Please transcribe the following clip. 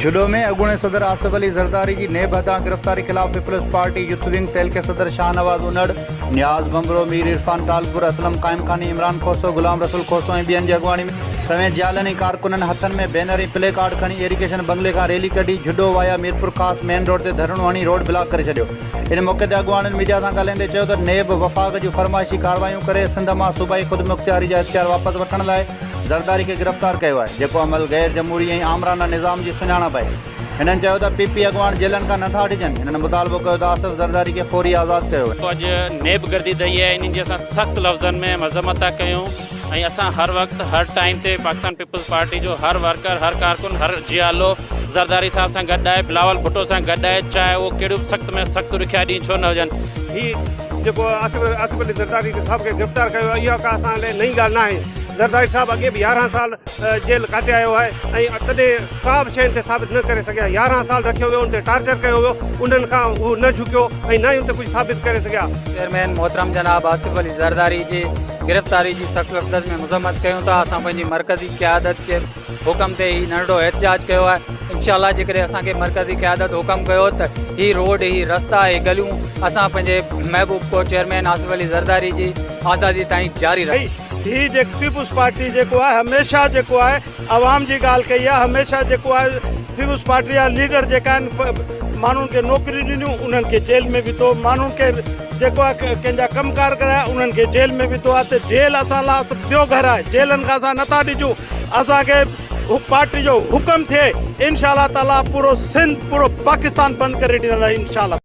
جهڏو में اڳوڻي صدر آصف علي زرداري जी नेब हथां गिरफ्तारी खिलाफ पीपल्स पार्टी यूथ विंग तहलके सदर शाहनवाज़ उनड़, नियाज़ बंबरो, मीर इरफान टालपुर, असलम काइम खानी, इमरान खोसो, गुलाम रसूल खोसो ऐं ॿियनि जी अॻवाणी में समेत जालनि ऐं कारकुननि हथनि में बैनर ऐं प्ले कार्ड खणी इरिगेशन बंगले खां रैली कढी झुडो वाया मीरपुर ख़ासि मेन रोड ते धरणो हणी रोड ब्लॉक करे छॾियो। इन मौक़े ते अॻवाणनि मीडिया सां ॻाल्हाईंदे चयो त नेब वफ़ाक़ जूं फरमाइशी कार्रवायूं करे सिंध मां सूबाई ख़ुदमुख़्तियारी जा इख्तियार वापसि वठण लाइ ज़रदारी खे गिरफ़्तार कयो आहे, जेको अमल गैर जमहूरी ऐं आमराना निज़ाम जी सुञाणप आहे। हिननि चयो त पीपी अॻवान जेलनि खां नथा हटिजनि। हिननि मुतालबो कयो त आसिफ ज़रदारी खे फौरी आज़ादु कयो वञे। अॼु नेब गर्दी दई आहे, इन्हनि जी असां सख़्तु लफ़्ज़नि में मज़म्मत था कयूं ऐं असां हर वक़्तु हर टाइम ते पाकिस्तान पीपल्स पार्टी जो हर वर्कर, हर कारकुन, हर जियालो ज़रदारी साहब सां गॾु आहे, बिलावल भुट्टो सां गॾु आहे, चाहे उहो कहिड़ो बि सख़्तु में सख़्तु ॾुखिया ॾींहं छो न हुजनि। ही जेको आसिफ अली ज़रदारी साहब खे गिरफ़्तार कयो आहे, इहा का असां लाइ नई ॻाल्हि न आहे। ज़रदारी साहब अॻे बि 11 साल जेल काटे आयो आहे ऐं तॾहिं का बि शइ ते साबित न करे सघिया। 11 साल रखियो वियो, उन ते टार्चर कयो वियो, उन्हनि खां उहो न झुकियो ऐं न ई उन ते कुझु साबित करे सघिया। चेयरमैन मोहतरम जनाब आसिफ अली ज़रदारी जी गिरफ़्तारी जी सख़्तु लफ़्ज़ में मज़म्मत कयूं था। असां पंहिंजी मरकज़ी क़यादत जे हुकम ते ही नंढो एहतजाज कयो आहे। इंशाअल्लाह जेकॾहिं असांखे मरकज़ी क़यादत हुकम कयो त ही रोड, ही रस्ता, ही गलियूं असां पंहिंजे महबूब को चेयरमैन आसिफ अली ज़रदारी जी आज़ादी ताईं जारी रही। ही पीपल्स पार्टी जेको आहे हमेशह जेको आहे आवाम जी ॻाल्हि कई आहे। हमेशह जेको आहे पीपल्स पार्टी जा लीडर जेका आहिनि माण्हुनि खे नौकरियूं ॾिनियूं, उन्हनि खे जेल में विधो, माण्हुनि खे जेको आहे कंहिंजा कमकार कराया, उन्हनि खे जेल में विधो आहे। त जेल असां लाइ ॿियो घर आहे, जेलनि खां असां नथा ॾिजूं। असांखे पार्टी जो हुकम थिए, इंशाअल्लाह ताला पूरो सिंध, पूरो पाकिस्तान बंदि करे ॾींदा इंशाअल्लाह।